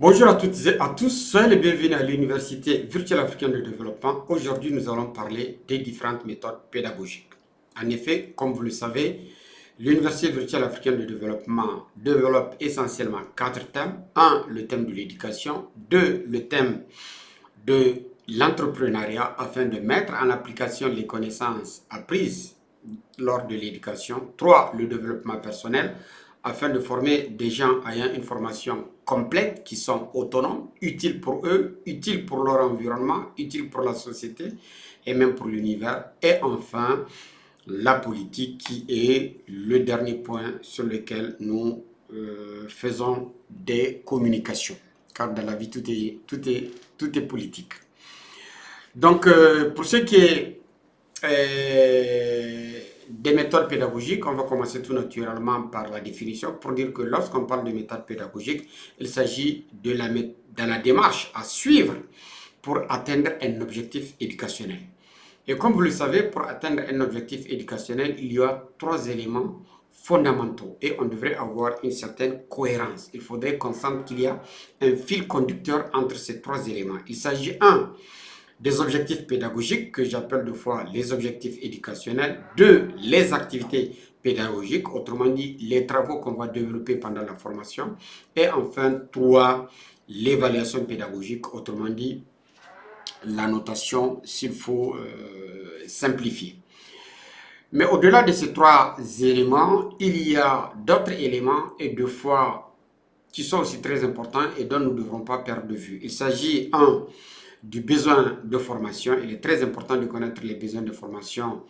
Bonjour à toutes et à tous, soyez les bienvenus à l'Université virtuelle africaine de développement. Aujourd'hui, nous allons parler des différentes méthodes pédagogiques. En effet, comme vous le savez, l'Université virtuelle africaine de développement développe essentiellement quatre thèmes. Un, le thème de l'éducation. Deux, le thème de l'entrepreneuriat afin de mettre en application les connaissances apprises lors de l'éducation. 3. Le développement personnel afin de former des gens ayant une formation complète qui sont autonomes, utiles pour eux, utiles pour leur environnement, utiles pour la société et même pour l'univers. Et enfin, la politique qui est le dernier point sur lequel nous faisons des communications. Car dans la vie, tout est politique. Donc, pour ce qui est des méthodes pédagogiques, on va commencer tout naturellement par la définition pour dire que lorsqu'on parle de méthode pédagogique, il s'agit de la démarche à suivre pour atteindre un objectif éducationnel. Et comme vous le savez, pour atteindre un objectif éducationnel, il y a trois éléments fondamentaux et on devrait avoir une certaine cohérence. Il faudrait qu'on sente qu'il y a un fil conducteur entre ces trois éléments. Il s'agit, un, des objectifs pédagogiques que j'appelle deux fois les objectifs éducationnels, deux, les activités pédagogiques, autrement dit les travaux qu'on va développer pendant la formation, et enfin trois, l'évaluation pédagogique, autrement dit la notation s'il faut simplifier. Mais au-delà de ces trois éléments, il y a d'autres éléments et deux fois qui sont aussi très importants et dont nous ne devrons pas perdre de vue. Il s'agit, un, du besoin de formation. Il est très important de connaître les besoins de formation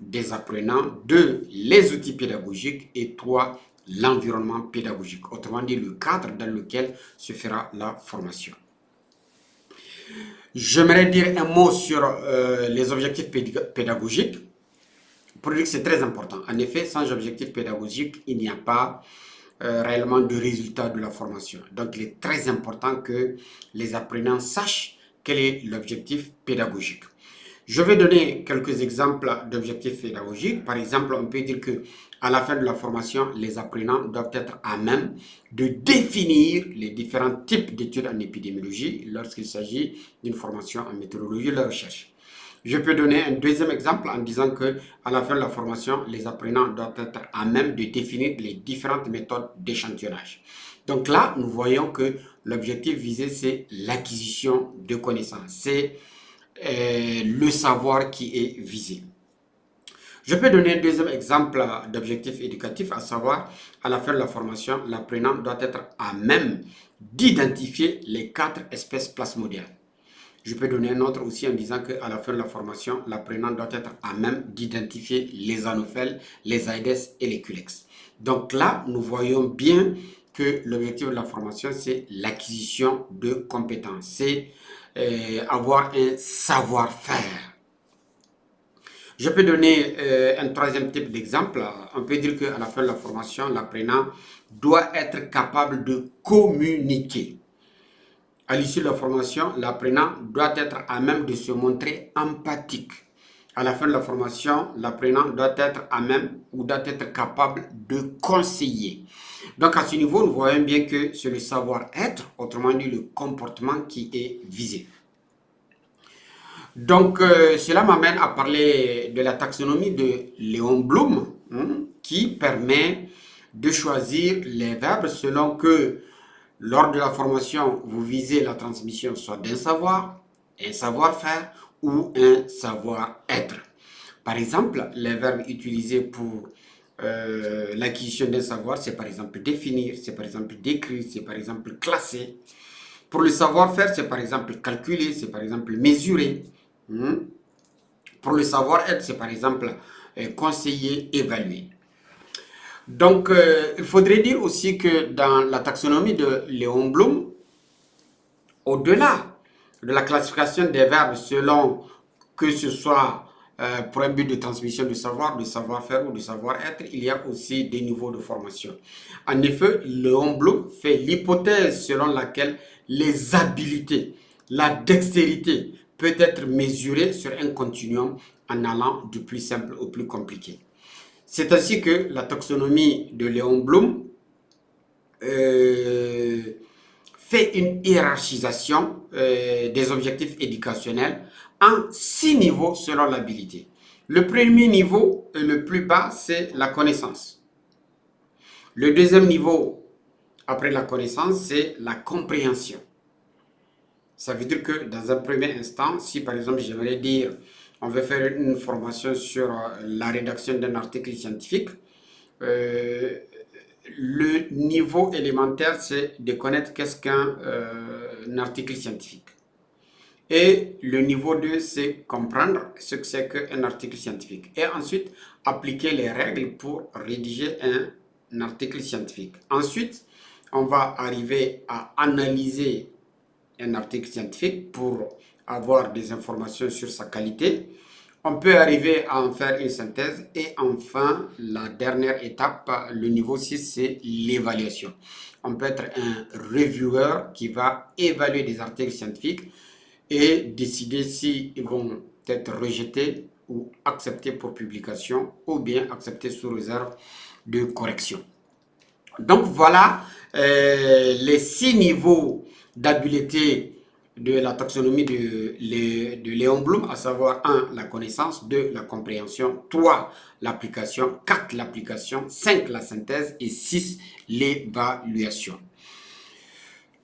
des apprenants. Deux, les outils pédagogiques. Et trois, l'environnement pédagogique. Autrement dit, le cadre dans lequel se fera la formation. J'aimerais dire un mot sur les objectifs pédagogiques pour dire que c'est très important. En effet, sans objectif pédagogique, il n'y a pas réellement de résultat de la formation. Donc, il est très important que les apprenants sachent quel est l'objectif pédagogique. Je vais donner quelques exemples d'objectifs pédagogiques. Par exemple, on peut dire que à la fin de la formation, les apprenants doivent être à même de définir les différents types d'études en épidémiologie lorsqu'il s'agit d'une formation en météorologie de la recherche. Je peux donner un deuxième exemple en disant que à la fin de la formation, les apprenants doivent être à même de définir les différentes méthodes d'échantillonnage. Donc là, nous voyons que l'objectif visé, c'est l'acquisition de connaissances. C'est le savoir qui est visé. Je peux donner un deuxième exemple d'objectif éducatif, à savoir, à la fin de la formation, l'apprenant doit être à même d'identifier les quatre espèces plasmodiales. Je peux donner un autre aussi en disant qu'à la fin de la formation, l'apprenant doit être à même d'identifier les anophèles, les aedes et les culex. Donc là, nous voyons bien que l'objectif de la formation, c'est l'acquisition de compétences. C'est avoir un savoir-faire. Je peux donner un troisième type d'exemple. On peut dire qu'à la fin de la formation, l'apprenant doit être capable de communiquer. À l'issue de la formation, l'apprenant doit être à même de se montrer empathique. À la fin de la formation, l'apprenant doit être à même ou doit être capable de conseiller. Donc à ce niveau, nous voyons bien que c'est le savoir-être, autrement dit le comportement qui est visé. Donc cela m'amène à parler de la taxonomie de Léon Blum, qui permet de choisir les verbes selon que lors de la formation, vous visez la transmission soit d'un savoir, un savoir-faire ou un savoir-être. Par exemple, les verbes utilisés pour l'acquisition d'un savoir, c'est par exemple définir, c'est par exemple décrire, c'est par exemple classer. Pour le savoir-faire, c'est par exemple calculer, c'est par exemple mesurer. Pour le savoir-être, c'est par exemple conseiller, évaluer. Donc, il faudrait dire aussi que dans la taxonomie de Léon Blum, au-delà de la classification des verbes selon que ce soit pour un but de transmission de savoir, de savoir-faire ou de savoir-être, il y a aussi des niveaux de formation. En effet, Léon Blum fait l'hypothèse selon laquelle les habiletés, la dextérité peut être mesurée sur un continuum en allant du plus simple au plus compliqué. C'est ainsi que la taxonomie de Léon Blum fait une hiérarchisation des objectifs éducationnels en 6 niveaux selon l'habilité. Le premier niveau, le plus bas, c'est la connaissance. Le deuxième niveau, après la connaissance, c'est la compréhension. Ça veut dire que dans un premier instant, si par exemple j'aimerais dire, on veut faire une formation sur la rédaction d'un article scientifique, le niveau élémentaire, c'est de connaître qu'est-ce qu'un article scientifique. Et le niveau 2, c'est comprendre ce que c'est qu'un article scientifique. Et ensuite, appliquer les règles pour rédiger un article scientifique. Ensuite, on va arriver à analyser un article scientifique pour avoir des informations sur sa qualité. On peut arriver à en faire une synthèse. Et enfin, la dernière étape, le niveau 6, c'est l'évaluation. On peut être un reviewer qui va évaluer des articles scientifiques et décider s'ils vont être rejetés ou acceptés pour publication ou bien acceptés sous réserve de correction. Donc voilà les 6 niveaux d'habileté de la taxonomie de Léon Blum, à savoir 1, la connaissance, 2, la compréhension, 3, l'application, 4, l'application, 5, la synthèse et 6, l'évaluation.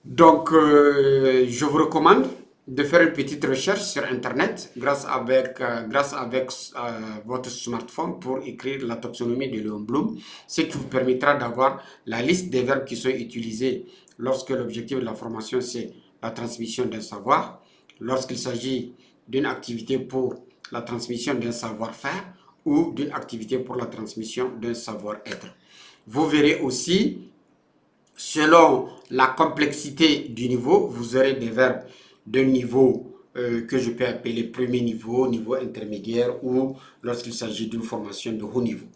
Donc, je vous recommande de faire une petite recherche sur Internet grâce avec votre smartphone pour écrire la taxonomie de Léon Blum, ce qui vous permettra d'avoir la liste des verbes qui sont utilisés lorsque l'objectif de la formation c'est la transmission d'un savoir, lorsqu'il s'agit d'une activité pour la transmission d'un savoir-faire ou d'une activité pour la transmission d'un savoir-être. Vous verrez aussi, selon la complexité du niveau, vous aurez des verbes de niveau que je peux appeler premier niveau, niveau intermédiaire ou lorsqu'il s'agit d'une formation de haut niveau.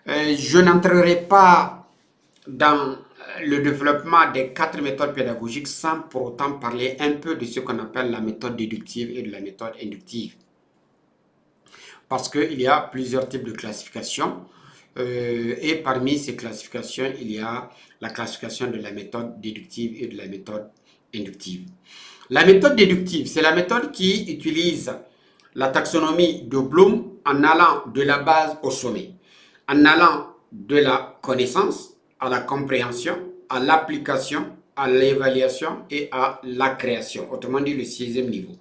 Je n'entrerai pas dans le développement des 4 méthodes pédagogiques sans pour autant parler un peu de ce qu'on appelle la méthode déductive et de la méthode inductive. Parce qu'il y a plusieurs types de classifications. Et parmi ces classifications, il y a la classification de la méthode déductive et de la méthode inductive. La méthode déductive, c'est la méthode qui utilise la taxonomie de Bloom en allant de la base au sommet, en allant de la connaissance à la compréhension, à l'application, à l'évaluation et à la création, autrement dit le 6e niveau.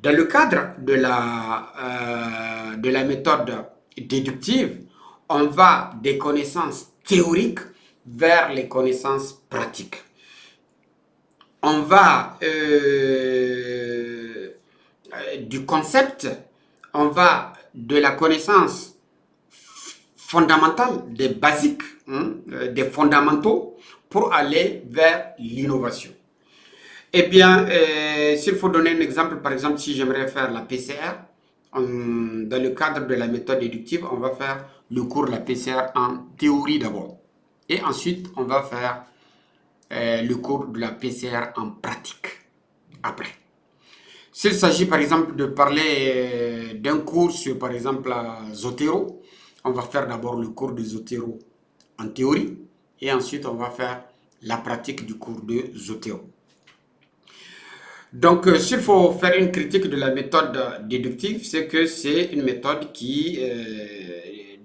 Dans le cadre de la méthode déductive, on va des connaissances théoriques vers les connaissances pratiques. On va du concept, on va de la connaissance fondamentale, des basiques, des fondamentaux, pour aller vers l'innovation. Eh bien, s'il faut donner un exemple, par exemple, si j'aimerais faire la PCR, dans le cadre de la méthode déductive, on va faire le cours de la PCR en théorie d'abord. Et ensuite, on va faire le cours de la PCR en pratique après. S'il s'agit par exemple de parler d'un cours sur par exemple Zotero, on va faire d'abord le cours de Zotero en théorie et ensuite on va faire la pratique du cours de Zotero. Donc, s'il faut faire une critique de la méthode déductive, c'est que c'est une méthode qui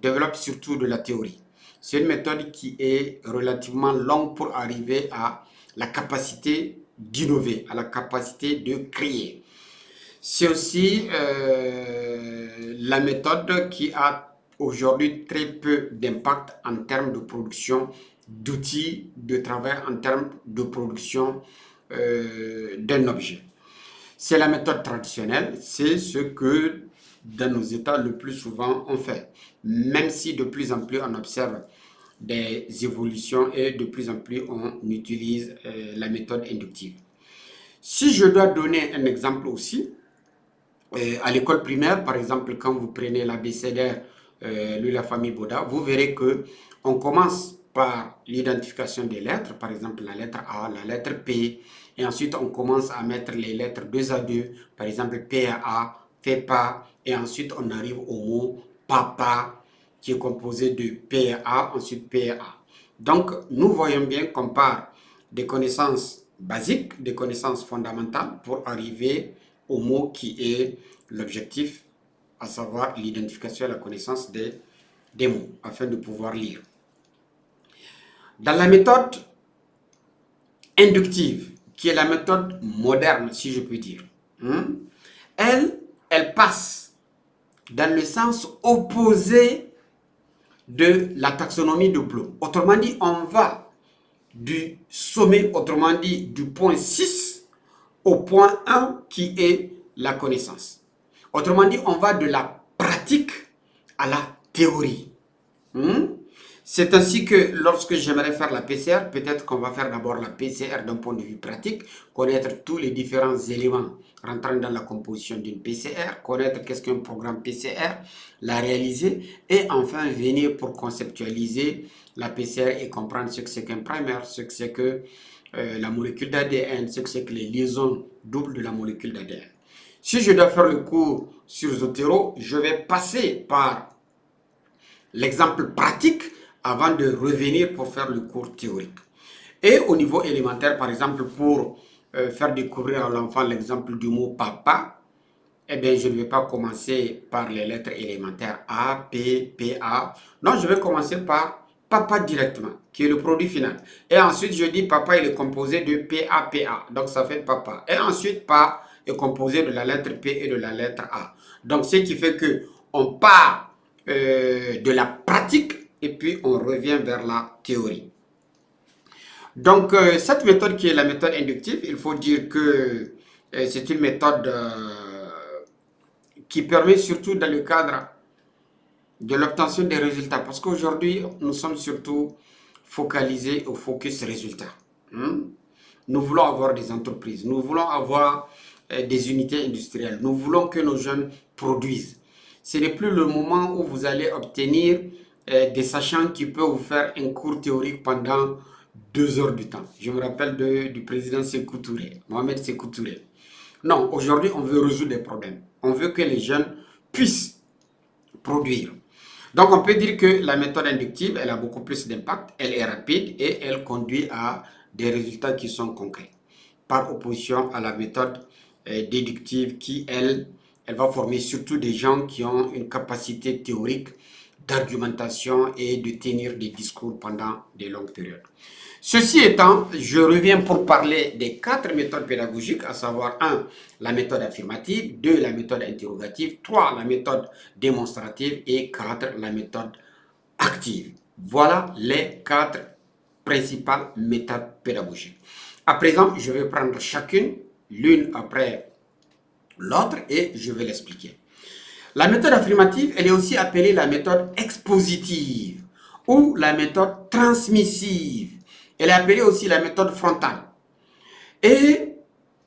développe surtout de la théorie. C'est une méthode qui est relativement longue pour arriver à la capacité d'innover, à la capacité de créer. C'est aussi la méthode qui a aujourd'hui très peu d'impact en termes de production d'outils de travail, en termes de production d'un objet. C'est la méthode traditionnelle, c'est ce que dans nos États le plus souvent on fait, même si de plus en plus on observe des évolutions et de plus en plus on utilise la méthode inductive. Si je dois donner un exemple aussi, à l'école primaire, par exemple, quand vous prenez l'abécédaire, la famille Boda, vous verrez que on commence par l'identification des lettres, par exemple la lettre A, la lettre P, et ensuite on commence à mettre les lettres 2 à 2, par exemple PA, FEPA, et ensuite on arrive au mot papa, qui est composé de PA, ensuite PA. Donc nous voyons bien qu'on part des connaissances basiques, des connaissances fondamentales pour arriver au mot qui est l'objectif, à savoir l'identification et la connaissance des mots, afin de pouvoir lire. Dans la méthode inductive, qui est la méthode moderne, si je puis dire, elle passe dans le sens opposé de la taxonomie de Bloom. Autrement dit, on va du sommet, autrement dit, du point 6 au point 1 qui est la connaissance. Autrement dit, on va de la pratique à la théorie. C'est ainsi que lorsque j'aimerais faire la PCR, peut-être qu'on va faire d'abord la PCR d'un point de vue pratique, connaître tous les différents éléments rentrant dans la composition d'une PCR, connaître qu'est-ce qu'un programme PCR, la réaliser et enfin venir pour conceptualiser la PCR et comprendre ce que c'est qu'un primer, ce que c'est que la molécule d'ADN, ce que c'est que les liaisons doubles de la molécule d'ADN. Si je dois faire le cours sur Zotero, je vais passer par l'exemple pratique avant de revenir pour faire le cours théorique. Et au niveau élémentaire, par exemple, pour faire découvrir à l'enfant l'exemple du mot papa, eh bien, je ne vais pas commencer par les lettres élémentaires A, P, PA. Non, je vais commencer par papa directement, qui est le produit final. Et ensuite, je dis papa, il est composé de PA. Donc, ça fait papa. Et ensuite, pa est composé de la lettre P et de la lettre A. Donc, ce qui fait qu'on part de la pratique et puis on revient vers la théorie. Donc, cette méthode qui est la méthode inductive, il faut dire que c'est une méthode qui permet surtout dans le cadre de l'obtention des résultats. Parce qu'aujourd'hui, nous sommes surtout focalisés au focus résultat. Nous voulons avoir des entreprises, nous voulons avoir des unités industrielles, nous voulons que nos jeunes produisent. Ce n'est plus le moment où vous allez obtenir des sachants qui peuvent vous faire un cours théorique pendant 2 heures du temps. Je me rappelle du président Sékou Touré, Mohamed Sékou Touré. Non, aujourd'hui, on veut résoudre des problèmes. On veut que les jeunes puissent produire. Donc, on peut dire que la méthode inductive, elle a beaucoup plus d'impact, elle est rapide et elle conduit à des résultats qui sont concrets. Par opposition à la méthode déductive qui, elle va former surtout des gens qui ont une capacité théorique d'argumentation et de tenir des discours pendant des longues périodes. Ceci étant, je reviens pour parler des 4 méthodes pédagogiques, à savoir 1. La méthode affirmative, 2. La méthode interrogative, 3. La méthode démonstrative et 4. La méthode active. Voilà les 4 principales méthodes pédagogiques. À présent, je vais prendre chacune, l'une après l'autre, et je vais l'expliquer. La méthode affirmative, elle est aussi appelée la méthode expositive ou la méthode transmissive. Elle est appelée aussi la méthode frontale. Et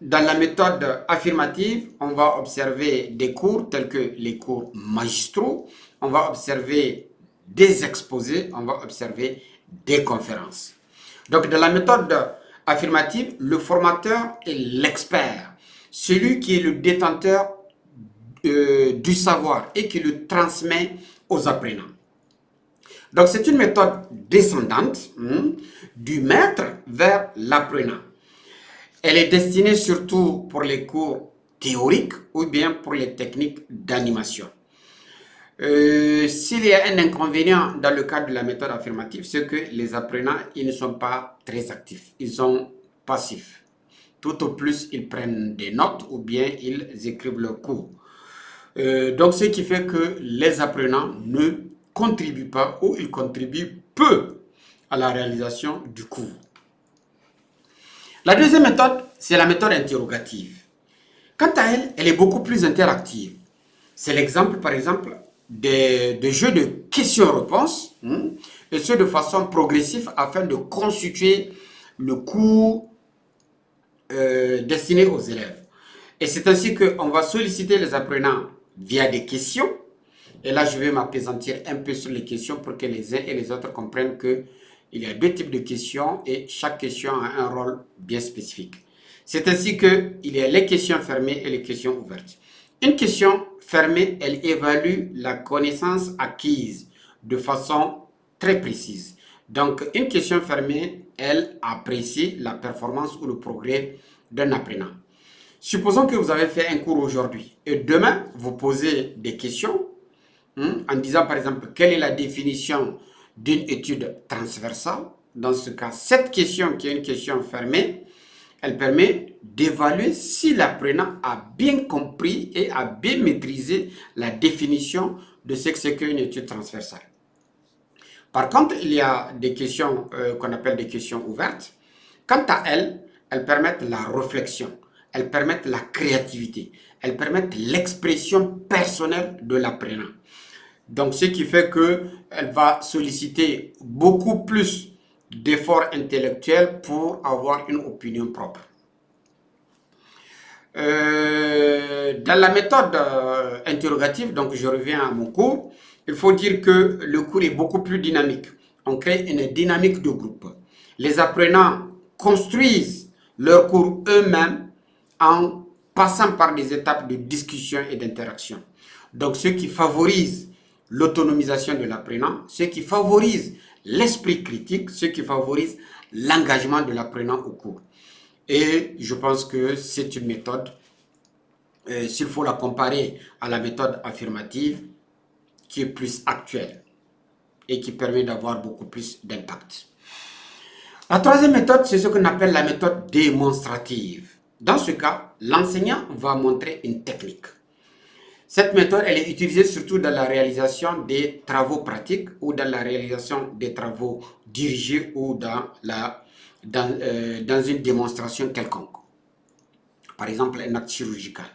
dans la méthode affirmative, on va observer des cours tels que les cours magistraux, on va observer des exposés, on va observer des conférences. Donc dans la méthode affirmative, le formateur est l'expert, celui qui est le détenteur du savoir et qui le transmet aux apprenants. Donc c'est une méthode descendante du maître vers l'apprenant. Elle est destinée surtout pour les cours théoriques ou bien pour les techniques d'animation. S'il y a un inconvénient dans le cadre de la méthode affirmative, c'est que les apprenants, ils ne sont pas très actifs, ils sont passifs. Tout au plus, ils prennent des notes ou bien ils écrivent leurs cours. Donc, ce qui fait que les apprenants ne contribuent pas ou ils contribuent peu à la réalisation du cours. La deuxième méthode, c'est la méthode interrogative. Quant à elle, elle est beaucoup plus interactive. C'est l'exemple, par exemple, des jeux de questions-réponses, et ce de façon progressive afin de constituer le cours destiné aux élèves. Et c'est ainsi qu'on va solliciter les apprenants via des questions. Et là, je vais m'appesantir un peu sur les questions pour que les uns et les autres comprennent qu'il y a 2 types de questions et chaque question a un rôle bien spécifique. C'est ainsi qu'il y a les questions fermées et les questions ouvertes. Une question fermée, elle évalue la connaissance acquise de façon très précise. Donc, une question fermée elle, apprécie la performance ou le progrès d'un apprenant. Supposons que vous avez fait un cours aujourd'hui et demain, vous posez des questions en disant par exemple quelle est la définition d'une étude transversale. Dans ce cas, cette question qui est une question fermée, elle permet d'évaluer si l'apprenant a bien compris et a bien maîtrisé la définition de ce que c'est qu'une étude transversale. Par contre, il y a des questions qu'on appelle des questions ouvertes. Quant à elles, elles permettent la réflexion, elles permettent la créativité, elles permettent l'expression personnelle de l'apprenant. Donc, ce qui fait qu'elle va solliciter beaucoup plus d'efforts intellectuels pour avoir une opinion propre. Dans la méthode interrogative, donc je reviens à mon cours, il faut dire que le cours est beaucoup plus dynamique. On crée une dynamique de groupe. Les apprenants construisent leur cours eux-mêmes en passant par des étapes de discussion et d'interaction. Donc, ce qui favorise l'autonomisation de l'apprenant, ce qui favorise l'esprit critique, ce qui favorise l'engagement de l'apprenant au cours. Et je pense que c'est une méthode, s'il faut la comparer à la méthode affirmative, qui est plus actuelle et qui permet d'avoir beaucoup plus d'impact. La troisième méthode, c'est ce qu'on appelle la méthode démonstrative. Dans ce cas, l'enseignant va montrer une technique. Cette méthode, elle est utilisée surtout dans la réalisation des travaux pratiques ou dans la réalisation des travaux dirigés ou dans une démonstration quelconque. Par exemple, un acte chirurgical.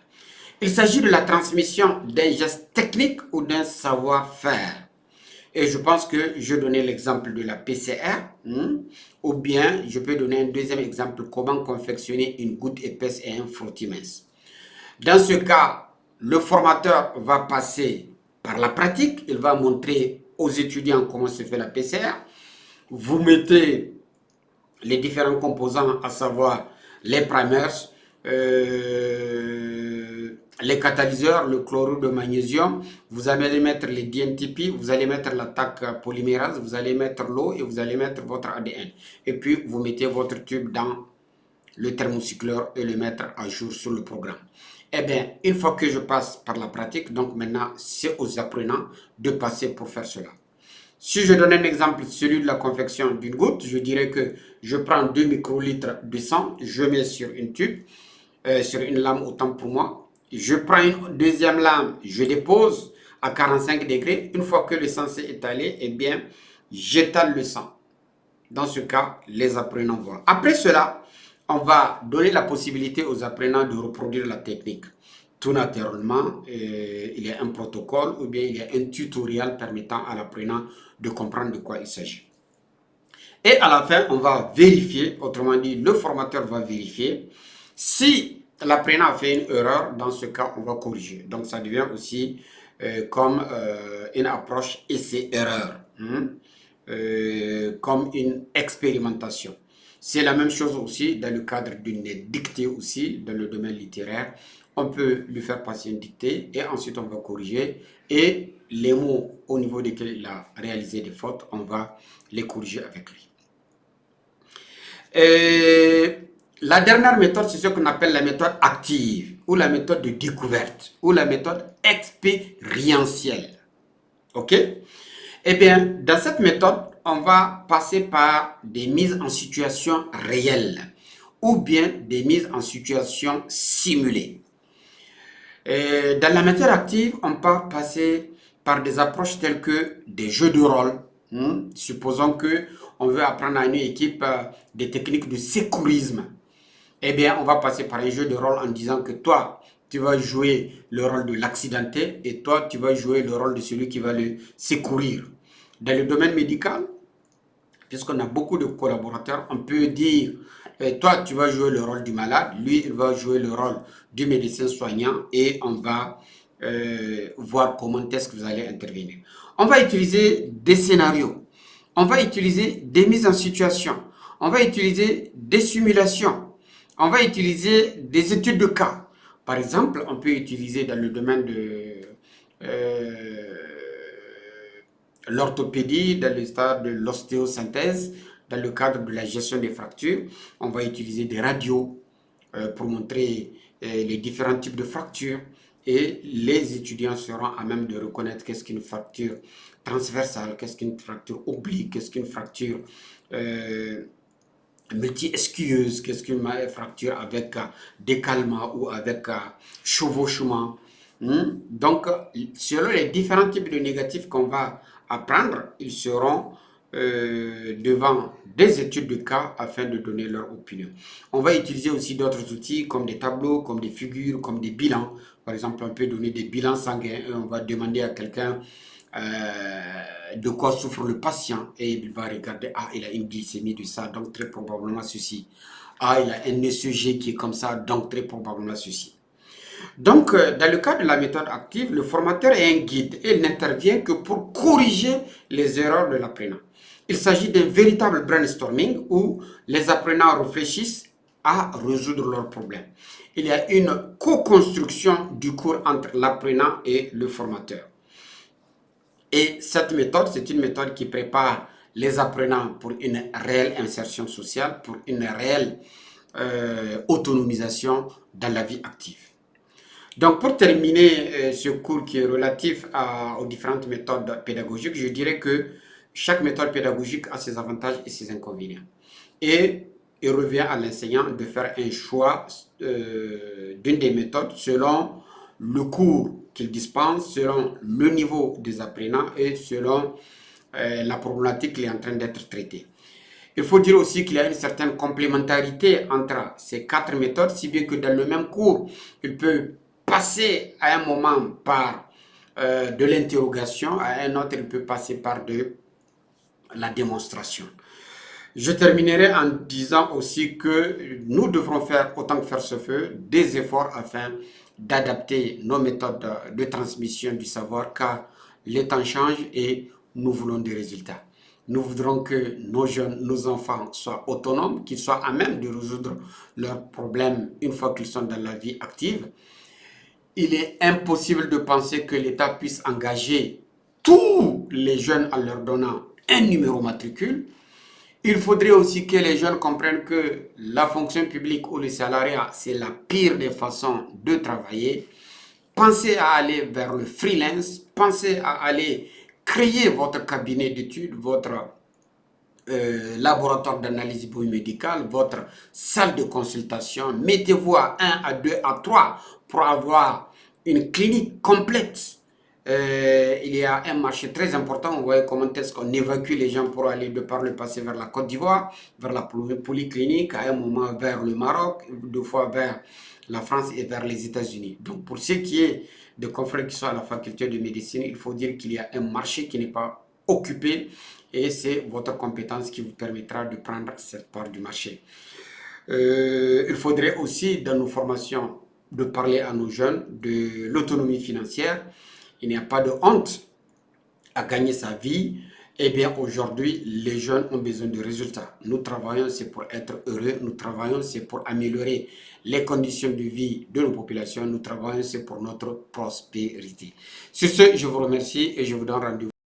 Il s'agit de la transmission d'un geste technique ou d'un savoir-faire. Et je pense que je donnais l'exemple de la PCR, ou bien je peux donner un deuxième exemple, comment confectionner une goutte épaisse et un frottis mince. Dans ce cas, le formateur va passer par la pratique, il va montrer aux étudiants comment se fait la PCR. Vous mettez les différents composants, à savoir les primers, les catalyseurs, le chlorure de magnésium, vous allez mettre les DNTP, vous allez mettre l'attaque polymérase, vous allez mettre l'eau et vous allez mettre votre ADN. Et puis, vous mettez votre tube dans le thermocycleur et le mettre à jour sur le programme. Eh bien, une fois que je passe par la pratique, donc maintenant, c'est aux apprenants de passer pour faire cela. Si je donne un exemple, celui de la confection d'une goutte, je dirais que je prends 2 microlitres de sang, je mets sur une tube, sur une lame autant pour moi. Je prends une deuxième lame, je dépose à 45 degrés. Une fois que le sang s'est étalé, eh bien, j'étale le sang. Dans ce cas, les apprenants voient. Après cela, on va donner la possibilité aux apprenants de reproduire la technique. Tout naturellement, il y a un protocole ou bien il y a un tutoriel permettant à l'apprenant de comprendre de quoi il s'agit. Et à la fin, on va vérifier, autrement dit, le formateur va vérifier. Si l'apprenant a fait une erreur, dans ce cas, on va corriger. Donc, ça devient aussi comme une approche essai-erreur, comme une expérimentation. C'est la même chose aussi dans le cadre d'une dictée aussi, dans le domaine littéraire. On peut lui faire passer une dictée et ensuite on va corriger. Et les mots au niveau desquels il a réalisé des fautes, on va les corriger avec lui. La dernière méthode, c'est ce qu'on appelle la méthode active, ou la méthode de découverte, ou la méthode expérientielle. Ok? Eh bien, dans cette méthode, on va passer par des mises en situation réelles, ou bien des mises en situation simulées. Dans la méthode active, on peut passer par des approches telles que des jeux de rôle. Supposons qu'on veut apprendre à une équipe des techniques de secourisme. Eh bien, on va passer par un jeu de rôle en disant que toi, tu vas jouer le rôle de l'accidenté et toi, tu vas jouer le rôle de celui qui va le secourir. Dans le domaine médical, puisqu'on a beaucoup de collaborateurs, on peut dire, toi, tu vas jouer le rôle du malade, lui, il va jouer le rôle du médecin soignant et on va voir comment est-ce que vous allez intervenir. On va utiliser des scénarios, on va utiliser des mises en situation, on va utiliser des simulations, on va utiliser des études de cas. Par exemple, on peut utiliser dans le domaine de l'orthopédie, dans le stade de l'ostéosynthèse, dans le cadre de la gestion des fractures, on va utiliser des radios pour montrer les différents types de fractures et les étudiants seront à même de reconnaître qu'est-ce qu'une fracture transversale, qu'est-ce qu'une fracture oblique, qu'est-ce qu'une fracture multi-esquieuse, qu'est-ce qu'une fracture avec décalement ou avec chevauchement. Donc, selon les différents types de négatifs qu'on va apprendre, ils seront devant des études de cas afin de donner leur opinion. On va utiliser aussi d'autres outils comme des tableaux, comme des figures, comme des bilans. Par exemple, on peut donner des bilans sanguins et on va demander à quelqu'un de quoi souffre le patient et il va regarder, ah, il a une glycémie de ça, donc très probablement ceci. Ah, il a un ECG qui est comme ça, donc très probablement ceci. Donc, dans le cas de la méthode active, le formateur est un guide et il n'intervient que pour corriger les erreurs de l'apprenant. Il s'agit d'un véritable brainstorming où les apprenants réfléchissent à résoudre leurs problèmes. Il y a une co-construction du cours entre l'apprenant et le formateur. Et cette méthode, c'est une méthode qui prépare les apprenants pour une réelle insertion sociale, pour une réelle autonomisation dans la vie active. Donc, pour terminer ce cours qui est relatif aux différentes méthodes pédagogiques, je dirais que chaque méthode pédagogique a ses avantages et ses inconvénients. Et il revient à l'enseignant de faire un choix d'une des méthodes selon le cours qu'il dispense, selon le niveau des apprenants et selon la problématique qui est en train d'être traitée. Il faut dire aussi qu'il y a une certaine complémentarité entre ces quatre méthodes, si bien que dans le même cours, il peut passer à un moment par de l'interrogation, à un autre, il peut passer par de la démonstration. Je terminerai en disant aussi que nous devrons faire, autant que faire se peut, des efforts afin d'adapter nos méthodes de transmission du savoir, car les temps changent et nous voulons des résultats. Nous voudrons que nos jeunes, nos enfants soient autonomes, qu'ils soient à même de résoudre leurs problèmes une fois qu'ils sont dans la vie active. Il est impossible de penser que l'État puisse engager tous les jeunes en leur donnant un numéro matricule. Il faudrait aussi que les jeunes comprennent que la fonction publique ou le salariat, c'est la pire des façons de travailler. Pensez à aller vers le freelance, pensez à aller créer votre cabinet d'études, votre laboratoire d'analyse biomédicale, votre salle de consultation. Mettez-vous à 1, à 2, à 3 pour avoir une clinique complète. Il y a un marché très important. Vous voyez comment est-ce qu'on évacue les gens pour aller de par le passé vers la Côte d'Ivoire, vers la polyclinique, à un moment vers le Maroc, deux fois vers la France et vers les États-Unis. Donc pour ce qui est de confrères qui sont à la faculté de médecine, il faut dire qu'il y a un marché qui n'est pas occupé et c'est votre compétence qui vous permettra de prendre cette part du marché. Il faudrait aussi dans nos formations de parler à nos jeunes de l'autonomie financière. Il n'y a pas de honte à gagner sa vie. Eh bien, aujourd'hui, les jeunes ont besoin de résultats. Nous travaillons, c'est pour être heureux. Nous travaillons, c'est pour améliorer les conditions de vie de nos populations. Nous travaillons, c'est pour notre prospérité. Sur ce, je vous remercie et je vous donne rendez-vous.